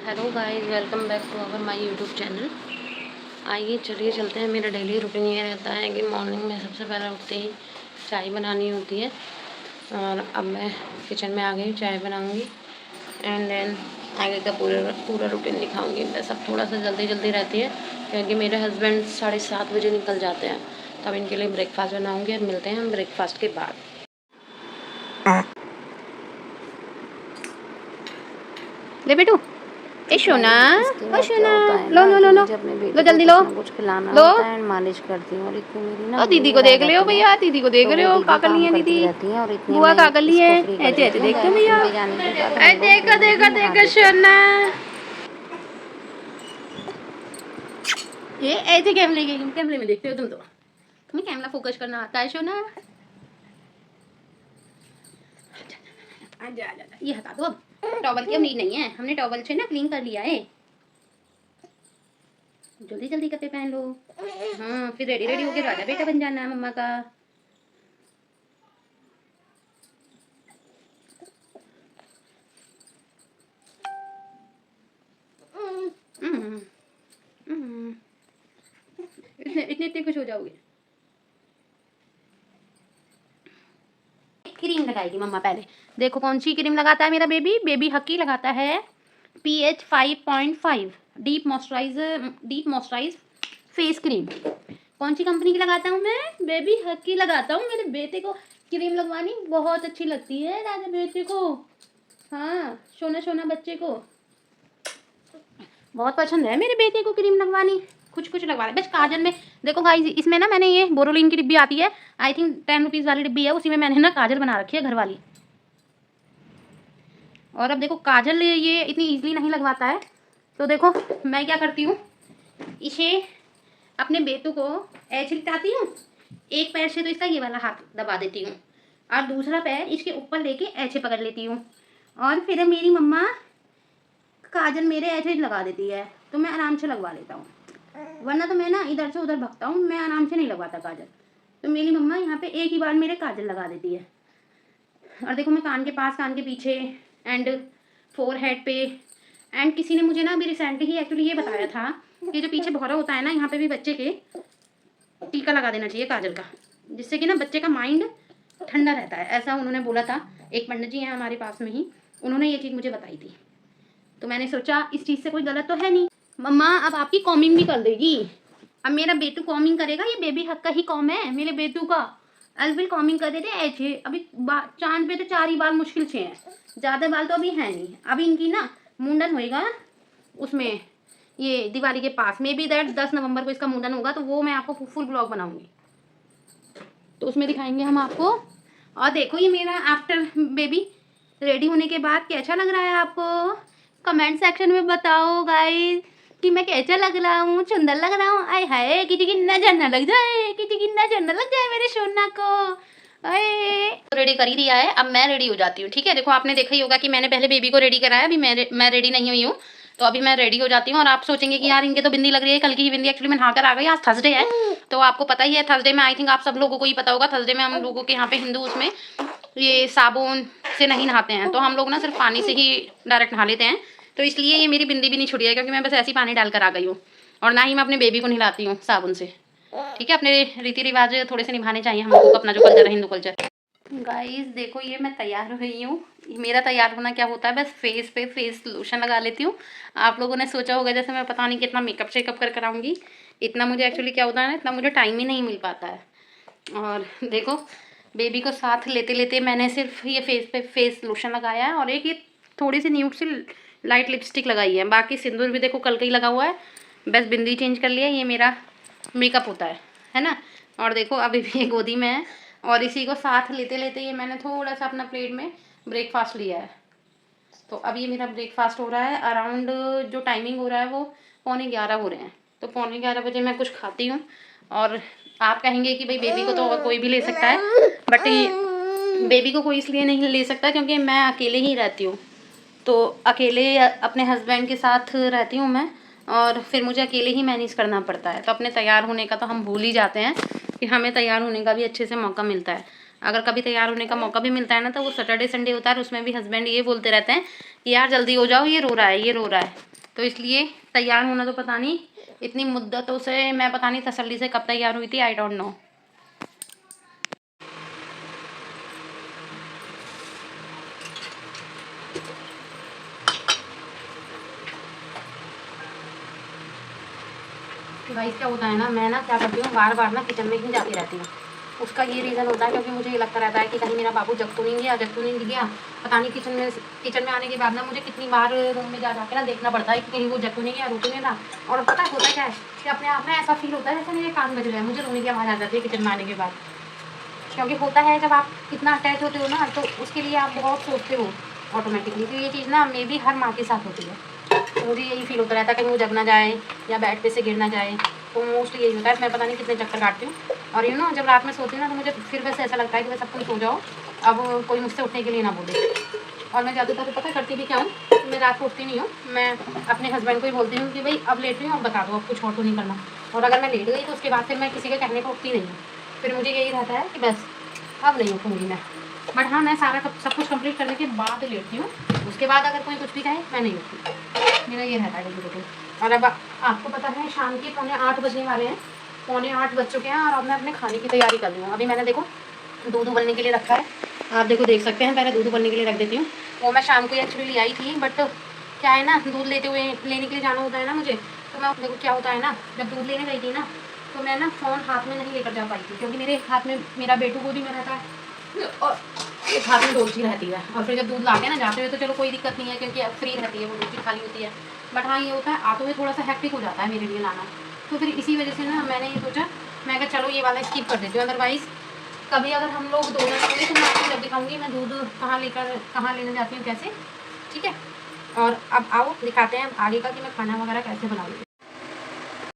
Hello guys, welcome back to our my YouTube channel. आइए चलिए चलते हैं। मेरा डेली रूटीन ये रहता है कि मॉर्निंग में सबसे पहले उठते ही चाय बनानी होती है और अब मैं किचन में आ गई, चाय बनाऊंगी एंड देन आगे का पूरा पूरा रूटीन दिखाऊंगी। बस अब थोड़ा सा जल्दी जल्दी रहती है क्योंकि मेरे हस्बैंड 7:30 बजे निकल जाते हैं, तब इनके लिए ब्रेकफास्ट बनाऊँगी और मिलते हैं हम ब्रेकफास्ट के बाद। ले बेटू, ए सोना, ओ सोना, लो लो लो लो लो, जल्दी लो कुछ खिलाना लो। होता है, मालिश करती हूँ। और इतनी मेरी ना ओ दीदी को देख लियो भैया, दीदी को देख रहे हो, का कर लिए दीदी, रहती है और इतनी बुआ मैं का कर लिए। इसको फ्री कर ऐसे देती ऐसे हूँ। देखते हो वैक्सीन भैया, पे जाने के बाद ऐ हम लोग देखो डेली देखो ही नहा देखो लेते हैं। सोना, ये ऐसे कैमरे में देखते हो तुम तो, तुम्हें कैमरा फोकस करना आता है सोना। आजा आजा, ये हटा दो। अब टॉवल की अब नीड नहीं है, हमने टॉवल से ना क्लीन कर लिया है। जल्दी जल्दी कपड़े पहन लो, हाँ फिर रेडी रेडी होके राजा बेटा बन जाना है मम्मा का। हम्म, हम्म, इतने इतने इतने खुश हो जाओगे। क्रीम लगाएगी मम्मा पहले। देखो कौन सी क्रीम लगाता है मेरा बेबी। बेबी हकी लगाता है pH 5.5 deep moisturise face cream. कौन सी कंपनी की लगाता हूँ मैं? बेबी हकी लगाता हूँ। मेरे बेटे को क्रीम लगवानी बहुत अच्छी लगती है, राजा बेटे को, हाँ सोना सोना बच्चे को बहुत पसंद है मेरे बेटे को क्रीम लगवानी। कुछ कुछ लगवा ले बस काजल में। देखो गाइस, इसमें ना मैंने ये बोरोलिन की डिब्बी आती है, आई थिंक 10 रुपीज़ वाली डिब्बी है, उसी में मैंने ना काजल बना रखी है घर वाली। और अब देखो काजल ये इतनी ईजिली नहीं लगवाता है, तो देखो मैं क्या करती हूँ, इसे अपने बेटू को ऐसे लिटाती हूँ, एक पैर से तो इसका ये वाला हाथ दबा देती हूँ और दूसरा पैर इसके ऊपर लेके ऐसे पकड़ लेती हूँ और फिर मेरी मम्मा काजल मेरे ऐसे लगा देती है, तो मैं आराम से लगवा लेता हूँ। वरना तो मैं ना इधर से उधर भगता हूँ, मैं आराम से नहीं लगवाता काजल। तो मेरी मम्मा यहाँ पे एक ही बार मेरे काजल लगा देती है। और देखो मैं कान के पास, कान के पीछे एंड फोरहेड पे, एंड किसी ने मुझे ना अभी रिसेंटली ही एक्चुअली ये बताया था कि जो पीछे भौरा होता है ना, यहाँ पे भी बच्चे के टीका लगा देना चाहिए काजल का, जिससे कि ना बच्चे का माइंड ठंडा रहता है, ऐसा उन्होंने बोला था। एक पंडित जी हैं हमारे पास में ही, उन्होंने ये चीज़ मुझे बताई थी। तो मैंने सोचा इस चीज़ से कोई गलत तो है नहीं। मम्मा अब आपकी कॉमिंग भी कर देगी। अब मेरा बेटू कॉमिंग करेगा, ये बेबी हक का ही कॉम है मेरे बेटू का। अलविल कॉमिंग कर देते ऐसे। अभी चांद पे तो 4 ही बाल मुश्किल से हैं, ज़्यादा बाल तो अभी है नहीं। अभी इनकी ना मुंडन होएगा उसमें, ये दिवाली के पास में भी, दैट 10 नवंबर को इसका मुंडन होगा, तो वो मैं आपको फुल ब्लॉग बनाऊंगी, तो उसमें दिखाएंगे हम आपको। और देखो ये मेरा आफ्टर बेबी रेडी होने के बाद कैसा लग रहा है आपको? कमेंट सेक्शन में बताओ गाइस कि मैं कैसा लग रहा हूँ, सुंदर लग रहा हूँ। आय हाय, किसी की नजर न लग जाए, किसी की नजर न लग जाए मेरे सोना को। अरे रेडी कर ही दिया है, अब मैं रेडी हो जाती हूँ, ठीक है। देखो आपने देखा ही होगा कि मैंने पहले बेबी को रेडी कराया, अभी मैं रेडी नहीं हुई हूँ, तो अभी मैं रेडी हो जाती हूँ। और आप सोचेंगे कि यार इनके तो बिंदी लग रही है, कल की ही बिंदी। एक्चुअली मैं नहा कर आ गई, आज थर्सडे है, तो आपको पता ही है थर्सडे में, आई थिंक आप सब लोगों को ही पता होगा, थर्सडे में हम लोगों के यहाँ पे हिंदू उसमें ये साबुन से नहीं नहाते हैं, तो हम लोग ना सिर्फ पानी से ही डायरेक्ट नहा लेते हैं। तो इसलिए ये मेरी बिंदी भी नहीं छुड़ी है, क्योंकि मैं बस ऐसे ही पानी डाल कर आ गई हूँ, और ना ही मैं अपने बेबी को नहलाती हूँ साबुन से, ठीक है। अपने रीति रिवाज थोड़े से निभाने चाहिए हम लोगों को, अपना जो कल्चर है हिंदू कल्चर। गाइस देखो ये मैं तैयार हो गई हूँ। मेरा तैयार होना क्या होता है, बस फेस पे फेस लोशन लगा लेती हूँ। आप लोगों ने सोचा होगा जैसे मैं पता नहीं कितना मेकअप शेकअप कर कराऊंगी, इतना मुझे एक्चुअली क्या होता है ना, इतना मुझे टाइम ही नहीं मिल पाता है। और देखो बेबी को साथ लेते लेते मैंने सिर्फ ये फेस पे फेस लोशन लगाया है, और एक ये थोड़ी सी न्यूड सी लाइट लिपस्टिक लगाई है, बाकी सिंदूर भी देखो कल का ही लगा हुआ है, बस बिंदी चेंज कर लिया। ये मेरा मेकअप होता है ना। और देखो अभी भी ये गोदी में है, और इसी को साथ लेते लेते ये मैंने थोड़ा सा अपना प्लेट में ब्रेकफास्ट लिया है। तो अब ये मेरा ब्रेकफास्ट हो रहा है, अराउंड जो टाइमिंग हो रहा है वो 11:45 हो रहे हैं, तो 11:45 बजे मैं कुछ खाती हूँ। और आप कहेंगे कि भाई बेबी को तो और कोई भी ले सकता है, बट बेबी को कोई इसलिए नहीं ले सकता क्योंकि मैं अकेले ही रहती हूँ, तो अकेले अपने हस्बैंड के साथ रहती हूँ मैं, और फिर मुझे अकेले ही मैनेज करना पड़ता है। तो अपने तैयार होने का तो हम भूल ही जाते हैं कि हमें तैयार होने का भी अच्छे से मौका मिलता है। अगर कभी तैयार होने का मौका भी मिलता है ना, तो वो सैटरडे संडे होता है, और उसमें भी हस्बैंड ये बोलते रहते हैं कि यार जल्दी हो जाओ, ये रो रहा है, ये रो रहा है। तो इसलिए तैयार होना तो पता नहीं इतनी मुद्दतों से, मैं पता नहीं तसल्ली से कब तैयार हुई थी, आई डोंट नो। गाइस क्या होता है ना, मैं ना क्या करती हूँ, बार बार ना किचन में ही जाती रहती हूँ। उसका ये रीज़न होता है क्योंकि मुझे ये लगता रहता है कि कहीं मेरा बाबू जग तो नहीं गया। पता नहीं किचन में आने के बाद ना मुझे कितनी बार रूम में जा के ना देखना पड़ता है कि कहीं वो जग तो नहीं गया, रो तो नहीं रहा। और पता है होता क्या है कि अपने आप में ऐसा फील होता है जैसे मेरे कान बज रहे हैं, मुझे रोने की आवाज़ आ जाती है किचन में आने के बाद। क्योंकि होता है जब आप इतना अटैच होते हो ना, तो उसके लिए आप बहुत सोचते हो ऑटोमेटिकली। तो ये चीज़ ना मे भी हर माँ के साथ होती है। तो मुझे यही फील होता रहता है कहीं वो जग ना जाए या बेड पे से गिर ना जाए। तो मोस्टली यही होता है, मैं पता नहीं कितने चक्कर काटती हूँ। और जब रात में सोती हूँ ना, तो मुझे फिर वैसे ऐसा लगता है कि बस अब तुम सो जाओ, अब कोई मुझसे उठने के लिए ना बोले। और मैं ज़्यादातर तो पता करती भी क्या हूँ, मैं रात को उठती नहीं हूँ, मैं अपने हस्बैंड को ही बोलती हूँ कि भाई अब लेट रही हूँ, अब बता दो, अब कुछ और तो नहीं करना। और अगर मैं लेट गई तो उसके बाद फिर मैं किसी के कहने पर उठती नहीं हूँ। फिर मुझे यही रहता है कि बस अब नहीं उठूँगी मैं। बट हाँ, मैं सारा सब कुछ कंप्लीट करने के बाद लेटती हूँ। उसके बाद अगर कोई कुछ भी कहे मैं नहीं उठती, मेरा ये रहता है बिल्कुल। और अब आपको पता है शाम के 7:45 बजने वाले हैं, 7:45 बज चुके हैं। और अब मैं अपने खाने की तैयारी कर रही हूँ। अभी मैंने देखो दूध उबलने के लिए रखा है, आप देखो देख सकते हैं। पहले दूध उबलने के लिए रख देती हूँ। वो मैं शाम को एक्चुअली ले आई थी, बट क्या है ना, दूध लेने के लिए जाना होता है ना मुझे। तो मैं देखो क्या होता है ना, जब दूध लेने गई थी ना, तो मैं ना फ़ोन हाथ में नहीं लेकर जा पाई थी, क्योंकि मेरे हाथ में मेरा बेटू गोदी में रहता है और एक हाथ में डोलची रहती है। और फिर जब दूध लाते हैं ना जाते हुए तो चलो कोई दिक्कत नहीं है, क्योंकि फ्री रहती है, वो डोलची खाली होती है। बट हाँ, ये होता है आते हुए थोड़ा सा हेक्टिक हो जाता है मेरे लिए लाना। तो फिर इसी वजह से ना मैंने ये सोचा, मैं कहा चलो ये वाला स्किप कर देती हूँ। अदरवाइज़ कभी अगर हम लोग 2 जने होंगे तो मैं आपको जब दिखाऊंगी मैं दूध कहाँ लेने जाती हूँ कैसे, ठीक है। और अब आओ दिखाते हैं आगे का कि मैं खाना वगैरह कैसे बनाऊँगी।